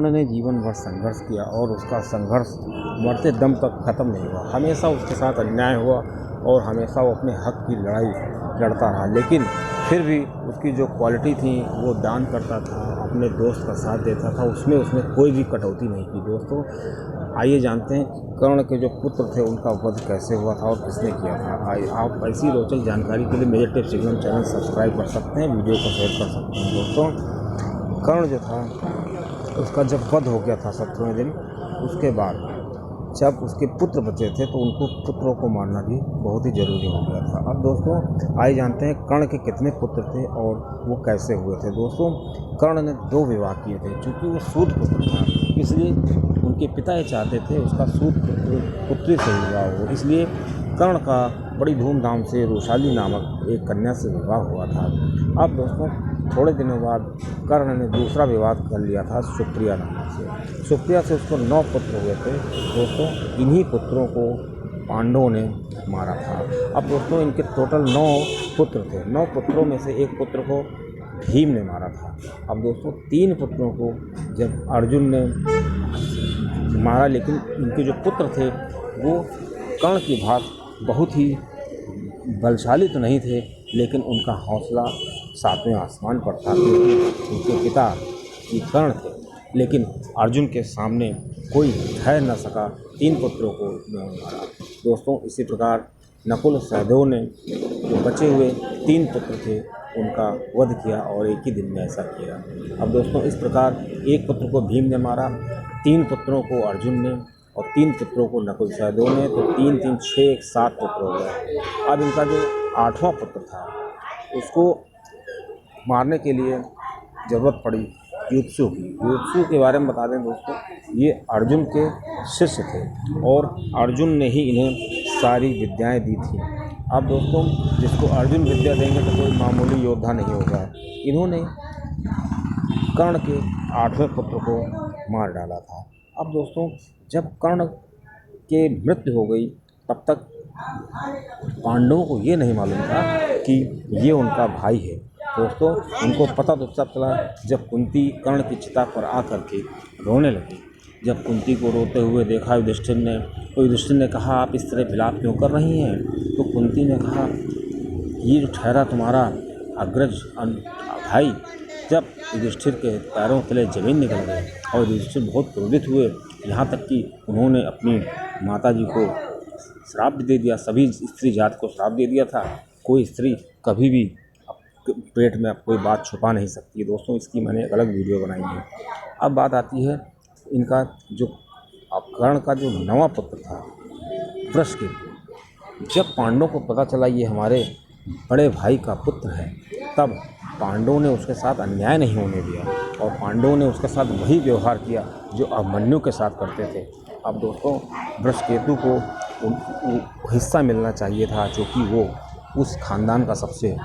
कर्ण ने जीवन भर संघर्ष किया और उसका संघर्ष मरते दम तक ख़त्म नहीं हुआ। हमेशा उसके साथ अन्याय हुआ और हमेशा वो अपने हक़ की लड़ाई लड़ता रहा, लेकिन फिर भी उसकी जो क्वालिटी थी वो दान करता था, अपने दोस्त का साथ देता था, उसमें उसने कोई भी कटौती नहीं की। दोस्तों आइए जानते हैं कर्ण के जो पुत्र थे उनका वध कैसे हुआ था और किसने किया था। आप ऐसी रोचक जानकारी के लिए major tips signal channel subscribe कर सकते हैं, वीडियो को शेयर कर सकते हैं। दोस्तों कर्ण जो था उसका जब वध हो गया था 17वें दिन, उसके बाद जब उसके पुत्र बचे थे तो उनको पुत्रों को मारना भी बहुत ही ज़रूरी हो गया था। अब दोस्तों आइए जानते हैं कर्ण के कितने पुत्र थे और वो कैसे हुए थे। दोस्तों कर्ण ने 2 विवाह किए थे। चूँकि वो सूत पुत्र था इसलिए उनके पिता ये चाहते थे उसका सूत पुत्री से विवाह हो, इसलिए कर्ण का बड़ी धूमधाम से रोशाली नामक एक कन्या से विवाह हुआ था। अब दोस्तों थोड़े दिनों बाद कर्ण ने दूसरा विवाह कर लिया था सुप्रिया नामक से। सुप्रिया से उसको 9 पुत्र हुए थे। दोस्तों इन्हीं पुत्रों को पांडवों ने मारा था। अब दोस्तों इनके टोटल 9 पुत्र थे। 9 पुत्रों में से एक पुत्र को भीम ने मारा था। अब दोस्तों 3 पुत्रों को जब अर्जुन ने मारा, लेकिन इनके जो पुत्र थे वो कर्ण की भांति बहुत ही बलशाली तो नहीं थे, लेकिन उनका हौसला 7वें आसमान पर था क्योंकि उनके पिता ही कर्ण थे। लेकिन अर्जुन के सामने कोई ठहर न सका, 3 पुत्रों को उन्होंने मारा। दोस्तों इसी प्रकार नकुल सहदेव ने जो बचे हुए 3 पुत्र थे उनका वध किया और एक ही दिन में ऐसा किया। अब दोस्तों इस प्रकार एक पुत्र को भीम ने मारा, 3 पुत्रों को अर्जुन ने और 3 पुत्रों को नकुल सहदेव ने, तो 3 3 6 7 पुत्र हो गए। अब इनका जो 8वां पुत्र था उसको मारने के लिए ज़रूरत पड़ी युत्सु की। युत्सु के बारे में बता दें दोस्तों, ये अर्जुन के शिष्य थे और अर्जुन ने ही इन्हें सारी विद्याएं दी थी। अब दोस्तों जिसको अर्जुन विद्या देंगे तो कोई मामूली योद्धा नहीं होगा। इन्होंने कर्ण के 8वें पुत्र को मार डाला था। अब दोस्तों जब कर्ण के मृत्यु हो गई तब तक पांडवों को ये नहीं मालूम था कि ये उनका भाई है। दोस्तों उनको पता तो तब चला जब कुंती कर्ण की चिता पर आकर के रोने लगी। जब कुंती को रोते हुए देखा युधिष्ठिर ने, तो युधिष्ठिर ने कहा आप इस तरह विलाप क्यों कर रही हैं। तो कुंती ने कहा ये जो ठहरा तुम्हारा अग्रज भाई। जब युधिष्ठिर के पैरों तले जमीन निकल गई और युधिष्ठिर बहुत क्रोधित हुए, यहाँ तक कि उन्होंने अपनी माता जी को श्राप भी दे दिया, सभी स्त्री जात को श्राप दे दिया था। कोई स्त्री कभी भी पेट में कोई बात छुपा नहीं सकती। दोस्तों इसकी मैंने एक अलग वीडियो बनाई है। अब बात आती है इनका जो कर्ण का जो 9वां पुत्र था वृषकेतु। जब पांडवों को पता चला ये हमारे बड़े भाई का पुत्र है, तब पांडवों ने उसके साथ अन्याय नहीं होने दिया और पांडवों ने उसके साथ वही व्यवहार किया जो अभिमन्यु के साथ करते थे। अब दोस्तों वृषकेतु को हिस्सा मिलना चाहिए था, क्योंकि वो उस खानदान का सबसे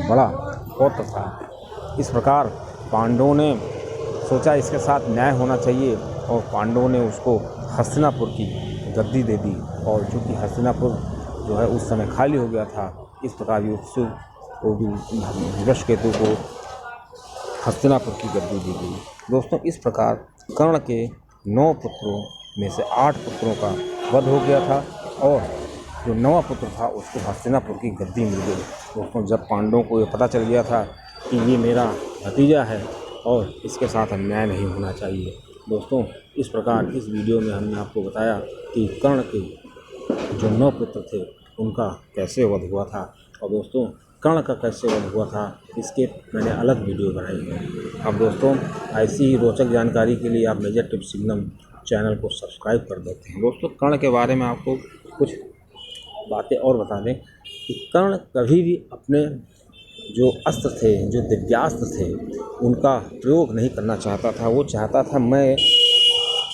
बड़ा पौत्र था। इस प्रकार पांडवों ने सोचा इसके साथ न्याय होना चाहिए और पांडवों ने उसको हस्तिनापुर की गद्दी दे दी। और चूँकि हस्तिनापुर जो है उस समय खाली हो गया था, इस प्रकार युत्सु को वृषकेतु को हस्तिनापुर की गद्दी दी गई। दोस्तों इस प्रकार कर्ण के 9 पुत्रों में से 8 पुत्रों का वध हो गया था और जो 9वां पुत्र था उसको हस्तिनापुर की गद्दी मिल गई। दोस्तों जब पांडवों को ये पता चल गया था कि ये मेरा भतीजा है और इसके साथ अन्याय नहीं होना चाहिए। दोस्तों इस प्रकार इस वीडियो में हमने आपको बताया कि कर्ण के जो 9 पुत्र थे उनका कैसे वध हुआ था और दोस्तों कर्ण का कैसे वध हुआ था इसके मैंने अलग वीडियो बनाई है। अब दोस्तों ऐसी ही रोचक जानकारी के लिए आप मेजर टिप्स सिग्नल चैनल को सब्सक्राइब कर देते हैं। दोस्तों कर्ण के बारे में आपको कुछ बातें और बता दें कि कर्ण कभी भी अपने जो अस्त्र थे, जो दिव्यास्त्र थे, उनका प्रयोग नहीं करना चाहता था। वो चाहता था मैं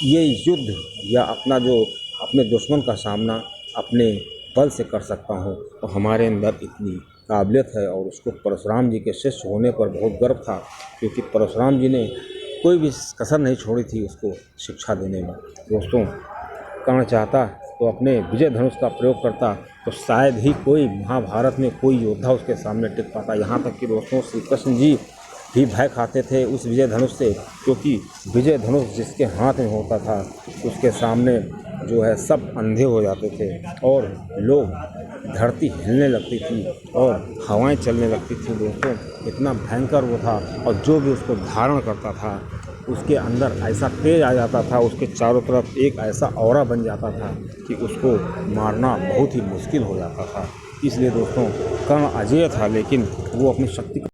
ये युद्ध या अपने दुश्मन का सामना अपने बल से कर सकता हूँ। तो हमारे अंदर इतनी काबिलियत है और उसको परशुराम जी के शिष्य होने पर बहुत गर्व था, क्योंकि परशुराम जी ने कोई भी कसर नहीं छोड़ी थी उसको शिक्षा देने में। दोस्तों कर्ण चाहता तो अपने विजय धनुष का प्रयोग करता तो शायद ही कोई महाभारत में कोई योद्धा उसके सामने टिक पाता। यहाँ तक कि दोस्तों श्री कृष्ण जी भी भय खाते थे उस विजय धनुष से, क्योंकि विजय धनुष जिसके हाथ में होता था उसके सामने जो है सब अंधे हो जाते थे और लोग, धरती हिलने लगती थी और हवाएं चलने लगती थी दोस्तों। इतना भयंकर वो था और जो भी उसको धारण करता था उसके अंदर ऐसा तेज आ जाता था, उसके चारों तरफ एक ऐसा ऑरा बन जाता था कि उसको मारना बहुत ही मुश्किल हो जाता था। इसलिए दोस्तों कर्ण अजेय था, लेकिन वो अपनी शक्ति